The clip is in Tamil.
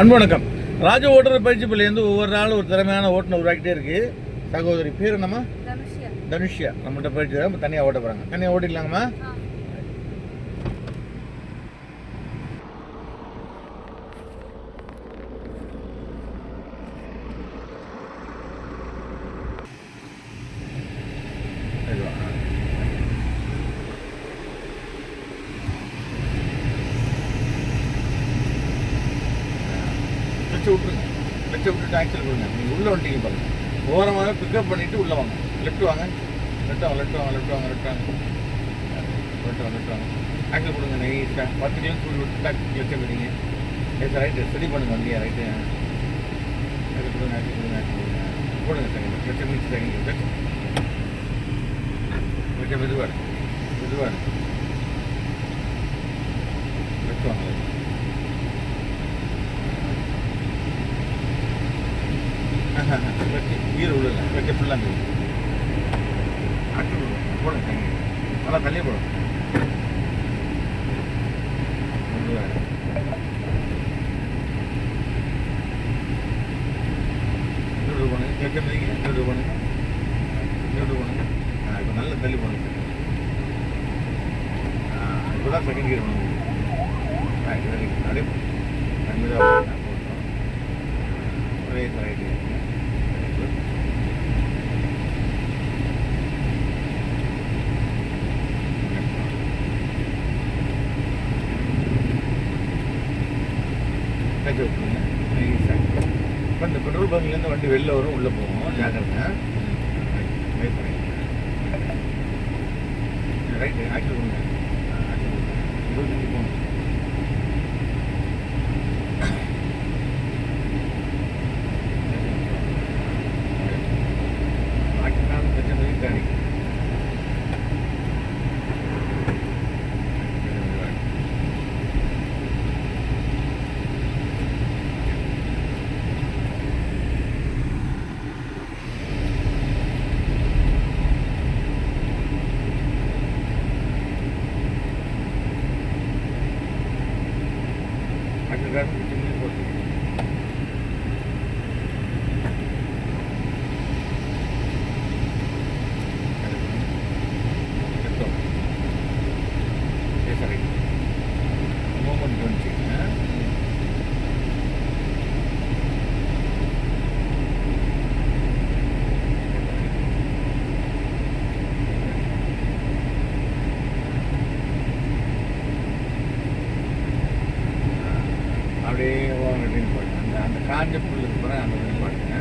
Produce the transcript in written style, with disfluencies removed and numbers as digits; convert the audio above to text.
அன்பு வணக்கம். ராஜ ஓட்டுநர் பயிற்சி பள்ளியிலேருந்து ஒவ்வொரு நாளும் ஒரு திறமையான ஓட்டுநர் உருவாக்கிட்டே இருக்கு. சகோதரி பேர் என்னம்மா? தனுஷ்யா. நம்மகிட்ட பயிற்சி தான் தனியாக ஓட்ட போகிறாங்க. தனியாக ஓட்டிக்கலாங்கம்மா. லெஃப்ட் விட்டுட்டு ஆக்சில் கொடுங்க. நீங்கள் உள்ளே வந்துட்டீங்க பாருங்க. ஓரமாக பிக்கப் பண்ணிவிட்டு உள்ளே வாங்க. லெஃப்ட் வாங்க. ஆக்சில் கொடுங்க. நைட்டாக 10 கிலோ தூள் விட்டு டாக் கிளச்சை விடுங்க. ரைட்டு ஸ்டடி பண்ணுங்க. வண்டியா ரைட்டு ஆக்சில் கொடுங்க. போடுங்க செகண்ட் கிளச்சை மிக்ஸ் செகண்ட் கிளச்சை மெதுவாடு லெஃப்ட் வாங்க. கீரை உள்ள வச்ச ஃபுல்லாக ஆட்டு போடுங்க தண்ணி நல்லா தள்ளியே போடும். இன்னொரு போனுங்க கிளச்ச மதிங்க. இன்னொரு போனுங்க இப்போ நல்ல தள்ளி போனுங்க. இப்போ தான் செகண்ட் கீரை பண்ணுங்க. அப்படியே கம்மியாக போட்டோம். ஒரே ரைட்டு கட்சி விட்டுருங்க. இப்போ இந்த பெட்ரோல் பங்க்லேருந்து வண்டி வெளில வரும், உள்ளே போவோம். ஜாக்கிரதை ரைட்டு ஆக்சில் கொடுங்க. 25 போகணும். ஆக்சில் பிரச்சனை காணி போட்டு மூமெண்ட் வந்துச்சு. அப்படியே ஓரம் பாருங்க. அந்த காஞ்ச புல் இருக்கு பாருங்க, அந்த பாருங்க.